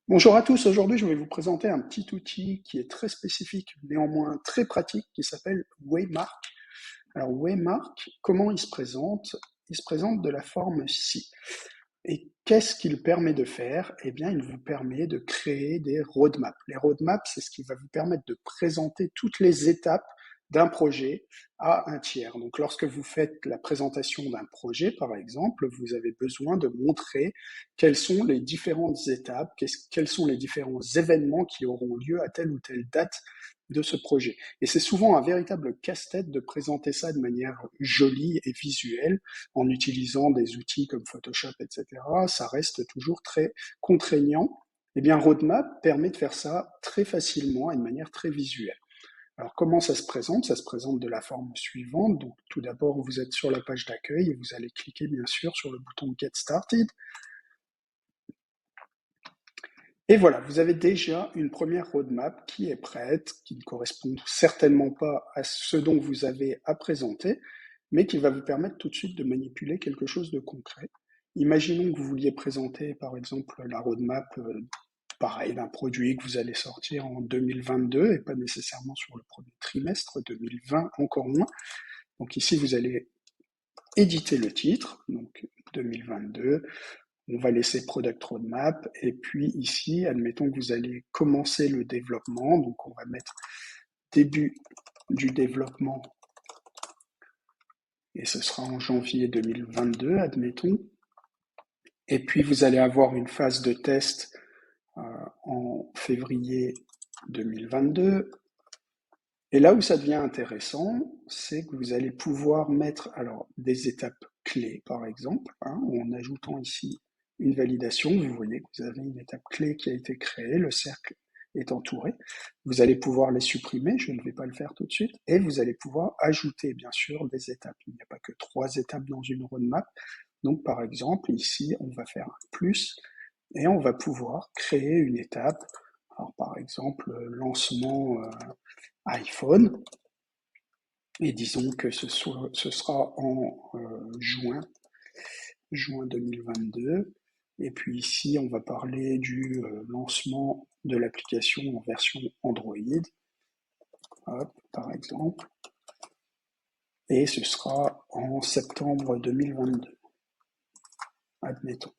Bonjour à tous, aujourd'hui je vais vous présenter un petit outil qui est très spécifique, néanmoins très pratique, qui s'appelle Waymark. Alors Waymark, comment il se présente? Il se présente de la forme ci. Et qu'est-ce qu'il permet de faire? Eh bien, il vous permet de créer des roadmaps. Les roadmaps, c'est ce qui va vous permettre de présenter toutes les étapes d'un projet à un tiers. Donc, lorsque vous faites la présentation d'un projet, par exemple, vous avez besoin de montrer quelles sont les différentes étapes, quels sont les différents événements qui auront lieu à telle ou telle date de ce projet. Et c'est souvent un véritable casse-tête de présenter ça de manière jolie et visuelle en utilisant des outils comme Photoshop, etc. Ça reste toujours très contraignant. Eh bien, Roadmap permet de faire ça très facilement et de manière très visuelle. Alors, comment ça se présente? Ça se présente de la forme suivante. Donc, tout d'abord, vous êtes sur la page d'accueil et vous allez cliquer, bien sûr, sur le bouton Get Started. Et voilà, vous avez déjà une première roadmap qui est prête, qui ne correspond certainement pas à ce dont vous avez à présenter, mais qui va vous permettre tout de suite de manipuler quelque chose de concret. Imaginons que vous vouliez présenter, par exemple, la roadmap pareil d'un produit que vous allez sortir en 2022 et pas nécessairement sur le premier trimestre 2020, encore moins. Donc ici, vous allez éditer le titre, donc 2022. On va laisser Product Roadmap. Et puis ici, admettons que vous allez commencer le développement. Donc on va mettre début du développement. Et ce sera en janvier 2022, admettons. Et puis vous allez avoir une phase de test en février 2022. Et là où ça devient intéressant, c'est que vous allez pouvoir mettre alors des étapes clés, par exemple, en ajoutant ici une validation. Vous voyez que vous avez une étape clé qui a été créée, le cercle est entouré. Vous allez pouvoir les supprimer, je ne vais pas le faire tout de suite, et vous allez pouvoir ajouter, bien sûr, des étapes. Il n'y a pas que 3 étapes dans une roadmap. Donc, par exemple, ici, on va faire un plus, et on va pouvoir créer une étape. Alors, par exemple, lancement iPhone, et disons que ce sera en juin 2022. Et puis ici, on va parler du lancement de l'application en version Android, hop, par exemple, et ce sera en septembre 2022, admettons.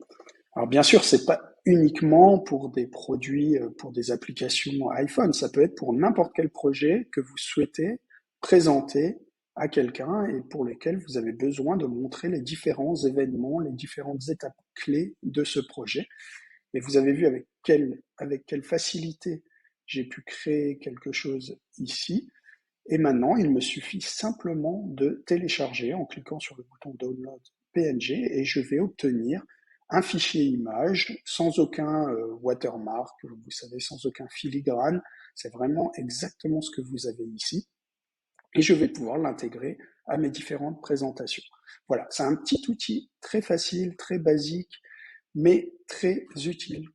Alors bien sûr, c'est pas uniquement pour des produits, pour des applications iPhone, ça peut être pour n'importe quel projet que vous souhaitez présenter à quelqu'un et pour lesquels vous avez besoin de montrer les différents événements, les différentes étapes clés de ce projet. Et vous avez vu avec quelle facilité j'ai pu créer quelque chose ici. Et maintenant, il me suffit simplement de télécharger en cliquant sur le bouton Download PNG et je vais obtenir un fichier image sans aucun watermark, vous savez, sans aucun filigrane. C'est vraiment exactement ce que vous avez ici. Et je vais pouvoir l'intégrer à mes différentes présentations. Voilà, c'est un petit outil très facile, très basique, mais très utile que